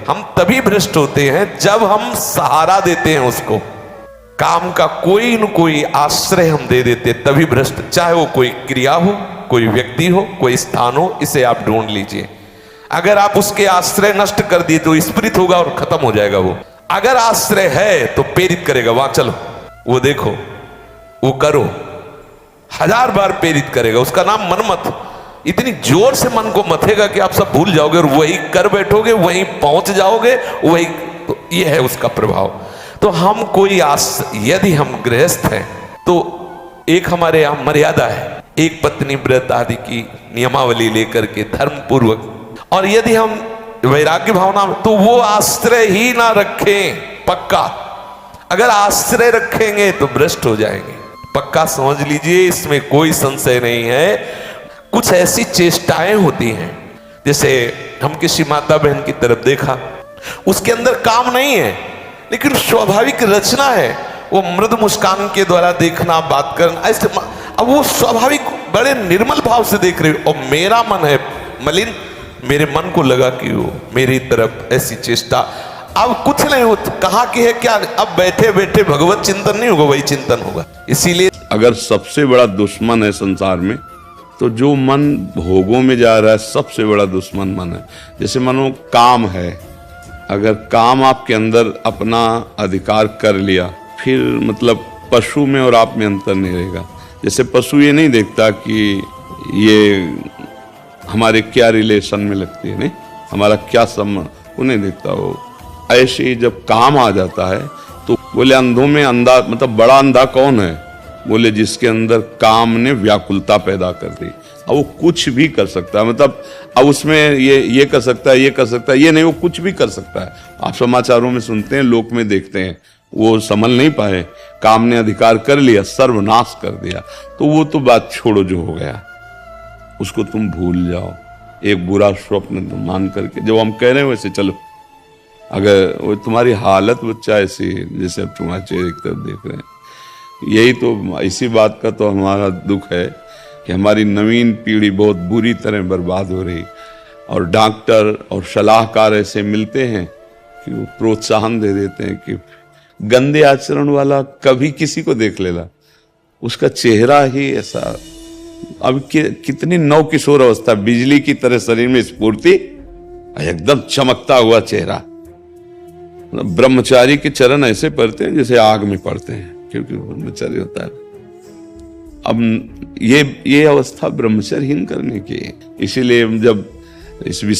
हम तभी भ्रष्ट होते हैं जब हम सहारा देते हैं उसको, काम का कोई न कोई आश्रय हम दे देते, तभी भ्रष्ट। चाहे वो कोई क्रिया हो, कोई व्यक्ति हो, कोई स्थान हो, इसे आप ढूंढ लीजिए। अगर आप उसके आश्रय नष्ट कर दिए तो स्पिरिट होगा और खत्म हो जाएगा वो। अगर आश्रय है तो प्रेरित करेगा, वहां चलो, वो देखो, वो करो, 1000 बार प्रेरित करेगा। उसका नाम मनमत। इतनी जोर से मन को मथेगा कि आप सब भूल जाओगे और वही कर बैठोगे, वहीं पहुंच जाओगे, वही। तो ये है उसका प्रभाव। तो हम कोई यदि हम गृहस्थ हैं तो एक हमारे यहां मर्यादा है, एक पत्नी व्रत आदि की नियमावली लेकर के धर्म पूर्वक। और यदि हम वैराग्य भावना में, तो वो आश्रय ही ना रखें पक्का। अगर आश्रय रखेंगे तो भ्रष्ट हो जाएंगे, पक्का समझ लीजिए, इसमें कोई संशय नहीं है। कुछ ऐसी चेष्टाएं होती हैं, जैसे हम किसी माता बहन की तरफ देखा, उसके अंदर काम नहीं है लेकिन स्वाभाविक रचना है, वो मृदु मुस्कान के द्वारा देखना, बात करना, ऐसे। अब वो स्वाभाविक बड़े निर्मल भाव से देख रहे हो, और मेरा मन है मलिन, मेरे मन को लगा कि वो मेरी तरफ ऐसी चेष्टा। अब कुछ नहीं हो, कहा कि है क्या, अब बैठे बैठे भगवत चिंतन नहीं होगा, वही चिंतन होगा। इसीलिए अगर सबसे बड़ा दुश्मन है संसार में, तो जो मन भोगों में जा रहा है, सबसे बड़ा दुश्मन मन है। जैसे मानो काम है, अगर काम आपके अंदर अपना अधिकार कर लिया, फिर मतलब पशु में और आप में अंतर नहीं रहेगा। जैसे पशु ये नहीं देखता कि ये हमारे क्या रिलेशन में लगती है, नहीं, हमारा क्या संबंध, वो नहीं देखता। वो ऐसे ही जब काम आ जाता है तो बोले अंधों में अंधा, मतलब बड़ा अंधा कौन है? बोले जिसके अंदर काम ने व्याकुलता पैदा कर दी। अब वो कुछ भी कर सकता है, मतलब अब उसमें ये कर सकता है, ये कर सकता है, ये नहीं, वो कुछ भी कर सकता है। आप समाचारों में सुनते हैं, लोक में देखते हैं, वो संभल नहीं पाए, काम ने अधिकार कर लिया, सर्वनाश कर दिया। तो वो तो बात छोड़ो, जो हो गया उसको तुम भूल जाओ, एक बुरा स्वप्न मान करके। जब हम कह रहे हैं वैसे चलो, अगर वो तुम्हारी हालत बच्चा ऐसी, जैसे अब तुम्हारे चेहरे की तरफ देख रहे हैं, यही तो, इसी बात का तो हमारा दुख है कि हमारी नवीन पीढ़ी बहुत बुरी तरह बर्बाद हो रही। और डॉक्टर और सलाहकार ऐसे मिलते हैं कि वो प्रोत्साहन दे देते हैं कि गंदे आचरण वाला कभी किसी को देख लेला, उसका चेहरा ही ऐसा। अब कितनी नव किशोर अवस्था, बिजली की तरह शरीर में स्फूर्ति, एकदम चमकता हुआ चेहरा। ब्रह्मचारी के चरण ऐसे पड़ते हैं जैसे आग में पड़ते हैं, क्योंकि ब्रह्मचारी होता है। अब ये अवस्था ब्रह्मचर्यहीन करने की। इसीलिए जब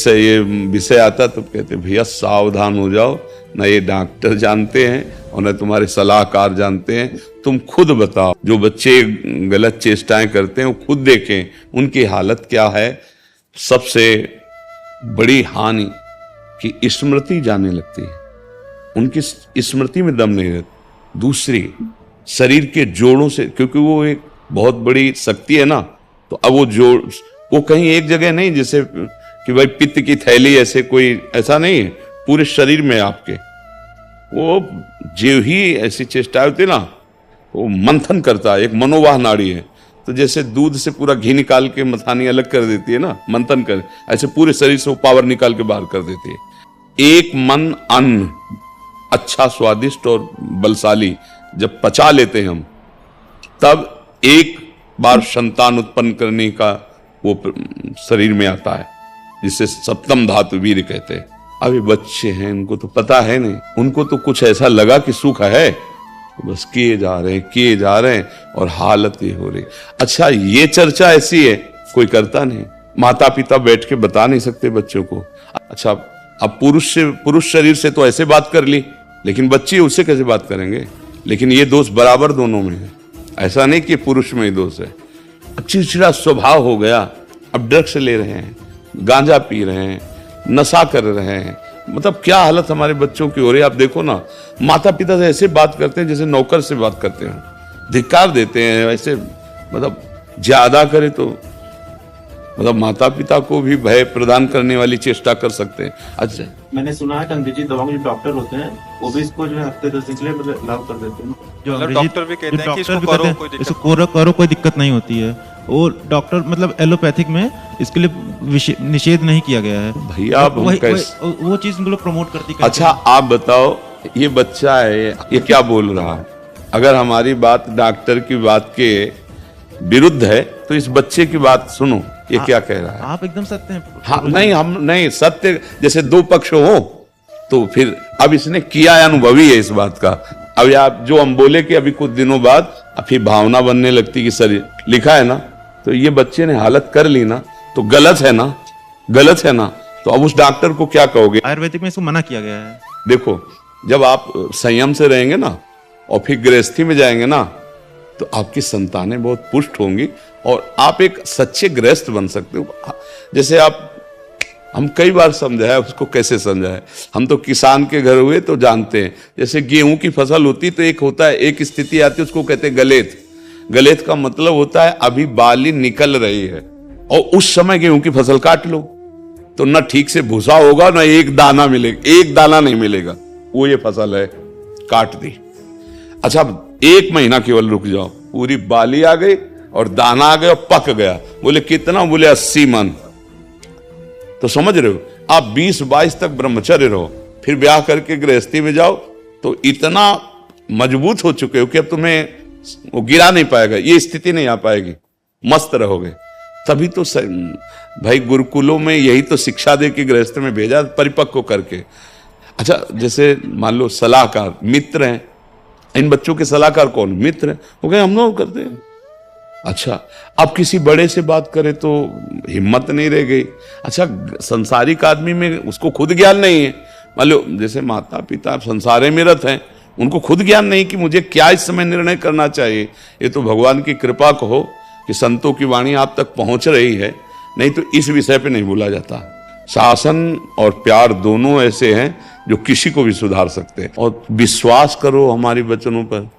ये विषय आता तो कहते भैया सावधान हो जाओ, ना ये डॉक्टर जानते हैं और न तुम्हारे सलाहकार जानते हैं, तुम खुद बताओ। जो बच्चे गलत चेष्टाएं करते हैं वो खुद देखें उनकी हालत क्या है। सबसे बड़ी हानि कि स्मृति जाने लगती है, उनकी स्मृति में दम नहीं रहता। दूसरी, शरीर के जोड़ों से, क्योंकि वो एक बहुत बड़ी शक्ति है ना, तो अब वो जोड़, वो कहीं एक जगह नहीं, जैसे कि भाई पित्त की थैली, ऐसे कोई ऐसा नहीं है, पूरे शरीर में आपके। वो जो ही ऐसी चेष्टा होती है ना, वो मंथन करता है, एक मनोवाह नाड़ी है। तो जैसे दूध से पूरा घी निकाल के मथानी अलग कर देती है ना, मंथन कर, ऐसे पूरे शरीर से वो पावर निकाल के बाहर कर देती है। एक मन अन्न अच्छा, स्वादिष्ट और बलशाली जब पचा लेते हैं हम, तब एक बार संतान उत्पन्न करने का वो शरीर में आता है, जिसे सप्तम धातु वीर्य कहते हैं। अभी बच्चे हैं, उनको तो पता है नहीं, उनको तो कुछ ऐसा लगा कि सुख है, बस किए जा रहे हैं और हालत ये हो रही। अच्छा, ये चर्चा ऐसी है, कोई करता नहीं, माता पिता बैठ के बता नहीं सकते बच्चों को। अच्छा, अब पुरुष शरीर से तो ऐसे बात कर ली, लेकिन बच्चे उससे कैसे बात करेंगे? लेकिन ये दोष बराबर दोनों में है, ऐसा नहीं कि पुरुष में ही दोष है। चिड़चिड़ा स्वभाव हो गया, अब ड्रग्स ले रहे हैं, गांजा पी रहे हैं, नशा कर रहे हैं, मतलब क्या हालत हमारे बच्चों की हो रही है। आप देखो ना, माता पिता से ऐसे बात करते हैं जैसे नौकर से बात करते हैं, धिक्कार देते हैं, ऐसे मतलब ज्यादा करे तो मतलब माता पिता को भी भय प्रदान करने वाली चेष्टा कर सकते हैं। अच्छा, मैंने सुना है कि अंग्रेजी दवाओं में जो डॉक्टर होते हैं वो भी इसको जो है हफ्ते 10 दिन के लिए मतलब लागू कर देते हैं। जो डॉक्टर भी कहते हैं कि इसको करो, कोई दिक्कत नहीं होती है। वो डॉक्टर मतलब एलोपैथिक में इसके लिए निषेध नहीं किया गया है। भैया अब हम कैसे वो चीज उनको प्रमोट करती है। अच्छा आप बताओ, ये बच्चा है, ये क्या बोल रहा है? अगर हमारी बात डॉक्टर की बात के विरुद्ध है तो इस बच्चे की बात सुनो, ये क्या कह रहा है। आप एकदम सत्य हैं। हाँ नहीं, हम नहीं, सत्य जैसे दो पक्ष हो तो फिर अब इसने किया है, अनुभवी है इस बात का। अब आप जो हम बोले कि अभी कुछ दिनों बाद फिर भावना बनने लगती कि सर लिखा है ना, तो ये बच्चे ने हालत कर ली ना, तो गलत है ना, गलत है ना। तो अब उस डॉक्टर को क्या कहोगे? आयुर्वेदिक में इसको मना किया गया है। देखो, जब आप संयम से रहेंगे ना और फिर गृहस्थी में जाएंगे ना, तो आपकी संतानें बहुत पुष्ट होंगी और आप एक सच्चे गृहस्थ बन सकते हो। जैसे आप, हम कई बार समझाया, उसको कैसे समझाया, हम तो किसान के घर हुए तो जानते हैं। जैसे गेहूं की फसल होती तो एक होता है, एक स्थिति आती है, उसको कहते हैं गलेत। गलेत का मतलब होता है अभी बाली निकल रही है और उस समय गेहूं की फसल काट लो तो न ठीक से भूसा होगा, न एक दाना मिलेगा, एक दाना नहीं मिलेगा। वो ये फसल है, काट दी। अच्छा, 1 महीना केवल रुक जाओ, पूरी बाली आ गई और दाना आ गया और पक गया। बोले कितना? बोले 80 मन। तो समझ रहे हो, आप 20-22 तक ब्रह्मचर्य रहो, फिर ब्याह करके गृहस्थी में जाओ तो इतना मजबूत हो चुके हो कि अब तुम्हें वो गिरा नहीं पाएगा, ये स्थिति नहीं आ पाएगी, मस्त रहोगे। तभी तो भाई गुरुकुलों में यही तो शिक्षा दे के गृहस्थ में भेजा, परिपक्व करके। अच्छा, जैसे मान लो सलाहकार मित्र हैं, इन बच्चों के सलाहकार कौन? मित्र हैं। वो कहे हम लोग करते हैं। अच्छा, अब किसी बड़े से बात करें तो हिम्मत नहीं रह गई। अच्छा, संसारिक आदमी में उसको खुद ज्ञान नहीं है। मान लो जैसे माता पिता संसारे में रत हैं, उनको खुद ज्ञान नहीं कि मुझे क्या इस समय निर्णय करना चाहिए। ये तो भगवान की कृपा कहो कि संतों की वाणी आप तक पहुंच रही है, नहीं तो इस विषय पे नहीं बोला जाता। शासन और प्यार दोनों ऐसे हैं जो किसी को भी सुधार सकते हैं। और विश्वास करो हमारी वचनों पर।